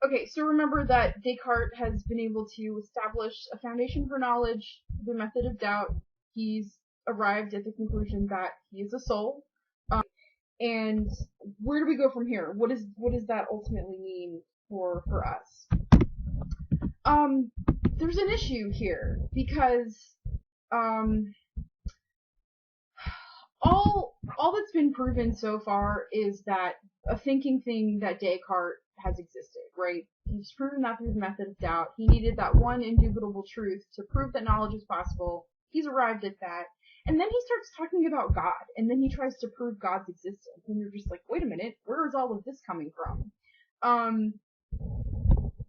Okay, so remember that Descartes has been able to establish a foundation for knowledge, the method of doubt. He's arrived at the conclusion that he is a soul. And where do we go from here? What does that ultimately mean for us? There's an issue here because all that's been proven so far is that a thinking thing that Descartes has existed, right? He's proven that through the method of doubt. He needed that one indubitable truth to prove that knowledge is possible. He's arrived at that. And then he starts talking about God, and then he tries to prove God's existence. And you're just like, wait a minute, where is all of this coming from?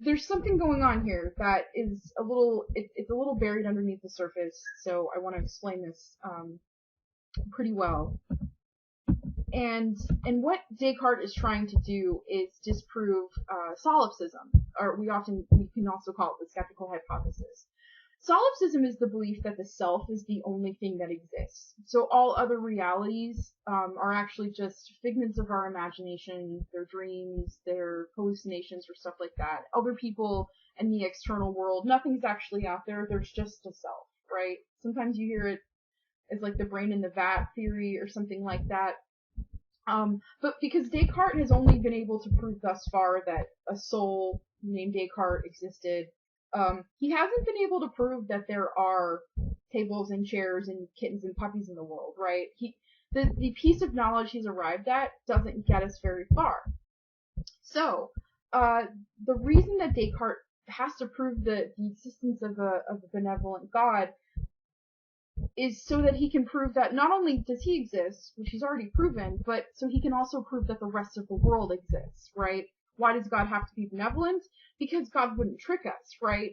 There's something going on here that is a little, it's a little buried underneath the surface, so I want to explain this pretty well. And what Descartes is trying to do is disprove solipsism, or we can also call it the skeptical hypothesis. Solipsism is the belief that the self is the only thing that exists. So all other realities are actually just figments of our imagination, their dreams, their hallucinations, or stuff like that. Other people and the external world, nothing's actually out there. There's just a self, right? Sometimes you hear it as like the brain in the vat theory or something like that. But because Descartes has only been able to prove thus far that a soul named Descartes existed, he hasn't been able to prove that there are tables and chairs and kittens and puppies in the world, right? The piece of knowledge he's arrived at doesn't get us very far. So, the reason that Descartes has to prove the existence of a benevolent God is so that he can prove that not only does he exist, which he's already proven, but so he can also prove that the rest of the world exists, right? Why does God have to be benevolent? Because God wouldn't trick us, right?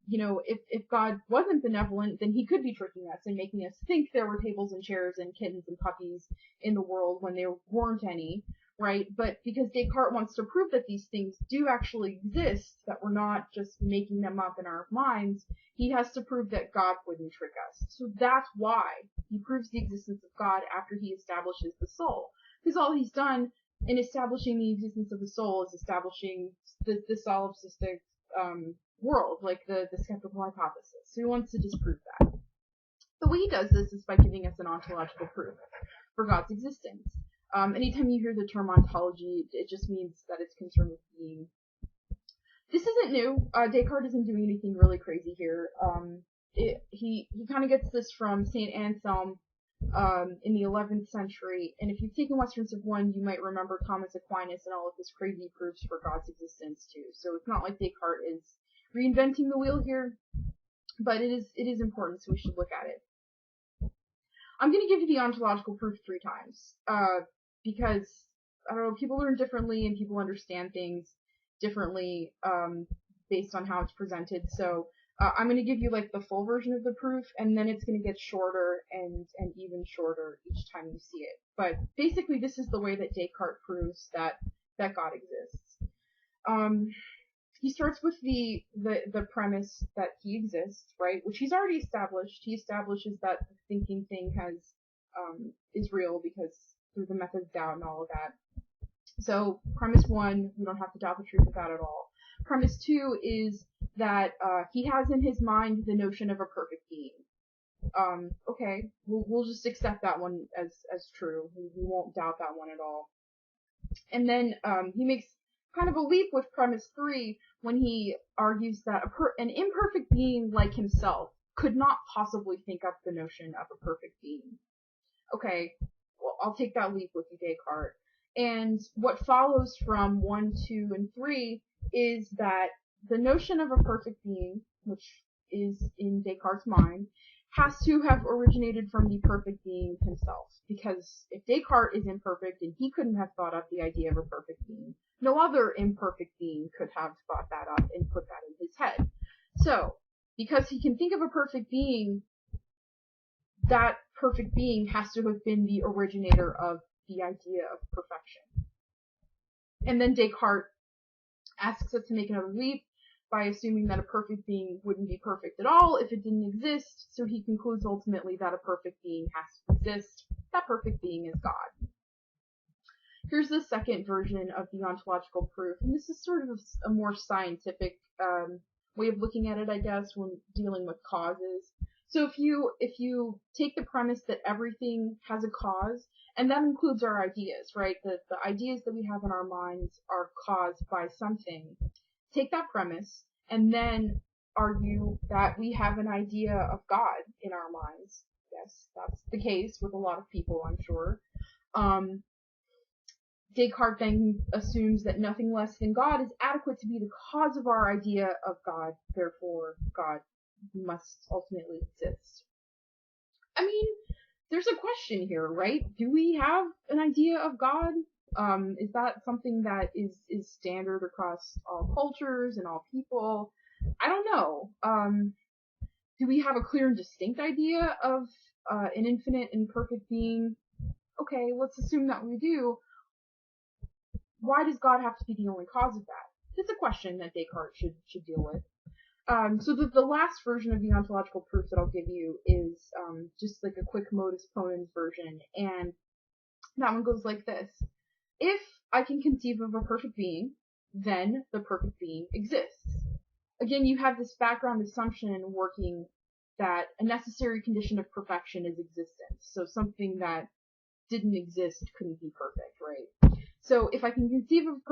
If God wasn't benevolent, then he could be tricking us and making us think there were tables and chairs and kittens and puppies in the world when there weren't any, right? But because Descartes wants to prove that these things do actually exist, that we're not just making them up in our minds, he has to prove that God wouldn't trick us. So that's why he proves the existence of God after he establishes the soul. Because all he's done in establishing the existence of the soul is establishing the solipsistic world, like the skeptical hypothesis. So he wants to disprove that. The way he does this is by giving us an ontological proof for God's existence. Anytime you hear the term ontology, it just means that it's concerned with being. This isn't new. Descartes isn't doing anything really crazy here. He kind of gets this from Saint Anselm in the 11th century, and if you've taken Western Civ 1, you might remember Thomas Aquinas and all of his crazy proofs for God's existence too. So it's not like Descartes is reinventing the wheel here, but it is important, so we should look at it. I'm going to give you the ontological proof 3 times, because, I don't know, people learn differently and people understand things differently based on how it's presented. So I'm going to give you like the full version of the proof, and then it's going to get shorter and even shorter each time you see it. But basically, this is the way that Descartes proves that God exists. He starts with the premise that he exists, right? Which he's already established. He establishes that the thinking thing is real because through the method of doubt and all of that. So premise 1, we don't have to doubt the truth of that at all. Premise 2 is that he has in his mind the notion of a perfect being. Okay, we'll just accept that one as true. We won't doubt that one at all. And then he makes kind of a leap with premise 3 when he argues that an imperfect being like himself could not possibly think up the notion of a perfect being. Okay, well, I'll take that leap with you, Descartes. And what follows from 1, 2, and 3 is that the notion of a perfect being, which is in Descartes' mind, has to have originated from the perfect being himself. Because if Descartes is imperfect and he couldn't have thought up the idea of a perfect being, no other imperfect being could have thought that up and put that in his head. So, because he can think of a perfect being, that perfect being has to have been the originator of the idea of perfection. And then Descartes asks us to make another leap by assuming that a perfect being wouldn't be perfect at all if it didn't exist, so he concludes ultimately that a perfect being has to exist. That perfect being is God. here's the second version of the ontological proof, and this is sort of a more scientific way of looking at it, I guess, when dealing with causes. So if you take the premise that everything has a cause, and that includes our ideas, right? The ideas that we have in our minds are caused by something. Take that premise and then argue that we have an idea of God in our minds. Yes, that's the case with a lot of people, I'm sure. Descartes then assumes that nothing less than God is adequate to be the cause of our idea of God, therefore God must ultimately exist. I mean, there's a question here, right? Do we have an idea of God? Is that something that is standard across all cultures and all people? I don't know. Do we have a clear and distinct idea of an infinite and perfect being? Okay, let's assume that we do. Why does God have to be the only cause of that? It's a question that Descartes should deal with. So the last version of the ontological proof that I'll give you is just like a quick modus ponens version, and that one goes like this. If I can conceive of a perfect being, then the perfect being exists. Again, you have this background assumption working that a necessary condition of perfection is existence. So something that didn't exist couldn't be perfect, right? So if I can conceive of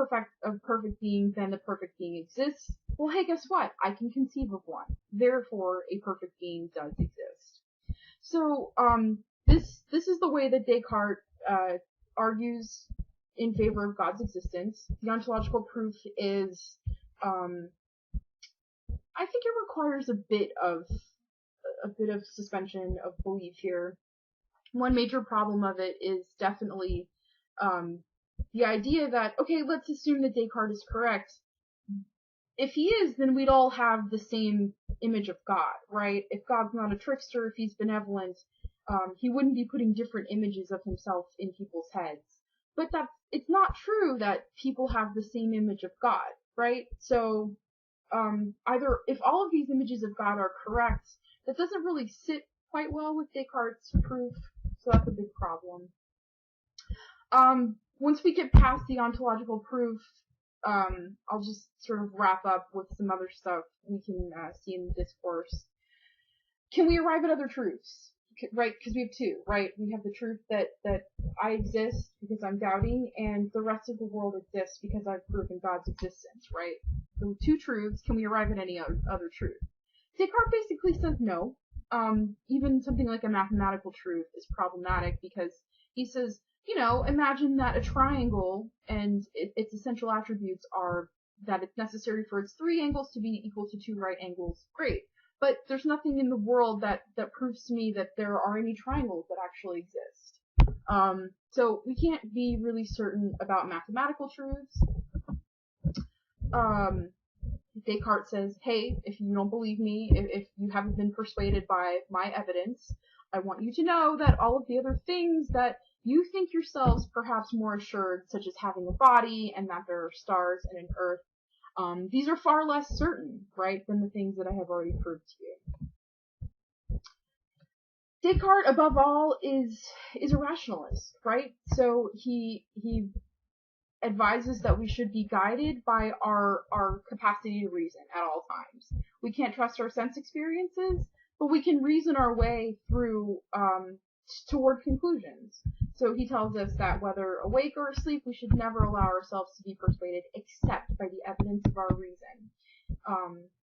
perfect being, then the perfect being exists. Well, hey, guess what? I can conceive of one. Therefore, a perfect being does exist. So this is the way that Descartes argues in favor of God's existence. The ontological proof is, I think it requires a bit of suspension of belief here. One major problem of it is definitely the idea that, okay, let's assume that Descartes is correct. If he is, then we'd all have the same image of God, right? If God's not a trickster, if he's benevolent, he wouldn't be putting different images of himself in people's heads. But it's not true that people have the same image of God, right? So either if all of these images of God are correct, that doesn't really sit quite well with Descartes' proof, so that's a big problem. Once we get past the ontological proof, I'll just sort of wrap up with some other stuff we can see in the discourse. Can we arrive at other truths? Right, because we have two, right? We have the truth that I exist because I'm doubting, and the rest of the world exists because I've proven God's existence, right? So two truths. Can we arrive at any other truth? Descartes basically says no. Even something like a mathematical truth is problematic because he says, imagine that a triangle and its essential attributes are that it's necessary for its three angles to be equal to two right angles. Great. But there's nothing in the world that proves to me that there are any triangles that actually exist. So we can't be really certain about mathematical truths. Descartes says, hey, if you don't believe me, if you haven't been persuaded by my evidence, I want you to know that all of the other things that you think yourselves perhaps more assured, such as having a body and that there are stars and an earth, these are far less certain, right, than the things that I have already proved to you. Descartes, above all, is a rationalist, right? So he advises that we should be guided by our capacity to reason at all times. We can't trust our sense experiences, but we can reason our way through toward conclusions. So he tells us that whether awake or asleep, we should never allow ourselves to be persuaded except by the evidence of our reason.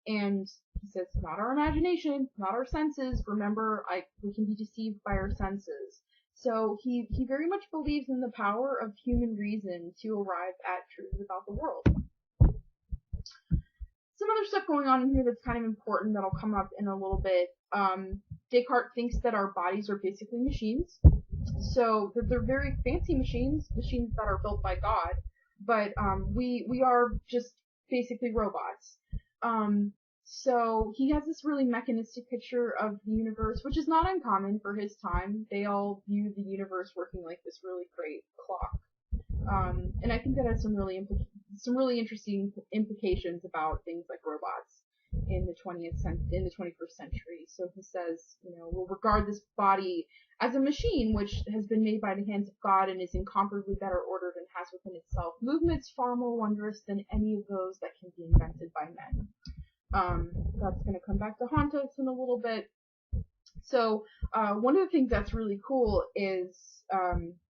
And he says, not our imagination, not our senses. Remember, we can be deceived by our senses. So he very much believes in the power of human reason to arrive at truth about the world. Some other stuff going on in here that's kind of important that'll come up in a little bit. Descartes thinks that our bodies are basically machines. So that they're very fancy machines that are built by God, but we are just basically robots. So he has this really mechanistic picture of the universe, which is not uncommon for his time. They all view the universe working like this really great clock. And I think that has some really interesting implications about things like robots. in the 21st century. So he says, we'll regard this body as a machine which has been made by the hands of God and is incomparably better ordered and has within itself movements far more wondrous than any of those that can be invented by men. That's going to come back to haunt us in a little bit. So one of the things that's really cool is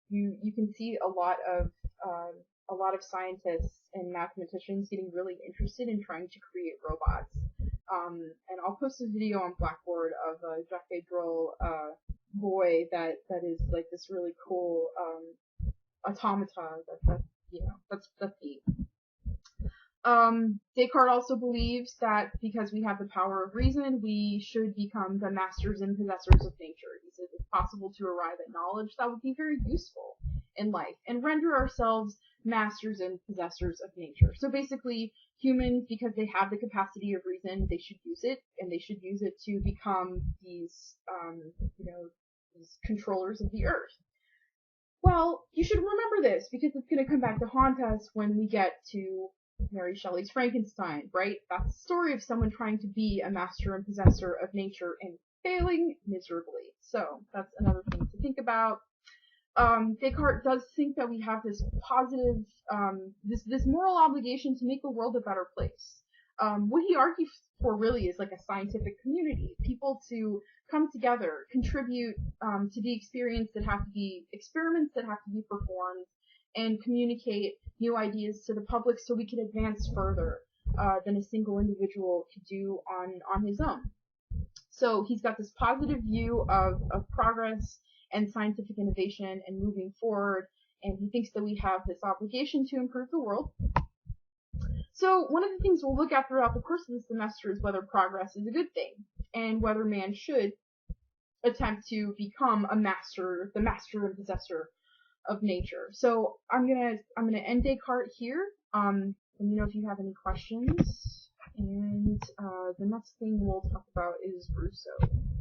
you can see a lot of scientists and mathematicians getting really interested in trying to create robots. And I'll post a video on Blackboard of a Jacques Drôle boy that is like this really cool automata that's neat. Descartes also believes that because we have the power of reason, we should become the masters and possessors of nature. He says it's possible to arrive at knowledge that would be very useful in life and render ourselves masters and possessors of nature. So basically, humans, because they have the capacity of reason, they should use it, and they should use it to become these controllers of the earth. Well, you should remember this because it's going to come back to haunt us when we get to Mary Shelley's Frankenstein, right? That's the story of someone trying to be a master and possessor of nature and failing miserably. So that's another thing to think about. Descartes does think that we have this positive, this moral obligation to make the world a better place. What he argues for really is like a scientific community, people to come together, contribute to the experiments that have to be performed, and communicate new ideas to the public so we can advance further than a single individual could do on his own. So he's got this positive view of progress and scientific innovation and moving forward, and he thinks that we have this obligation to improve the world. So one of the things we'll look at throughout the course of the semester is whether progress is a good thing, and whether man should attempt to become the master and possessor of nature. So I'm gonna end Descartes here. Let me know if you have any questions. And the next thing we'll talk about is Rousseau.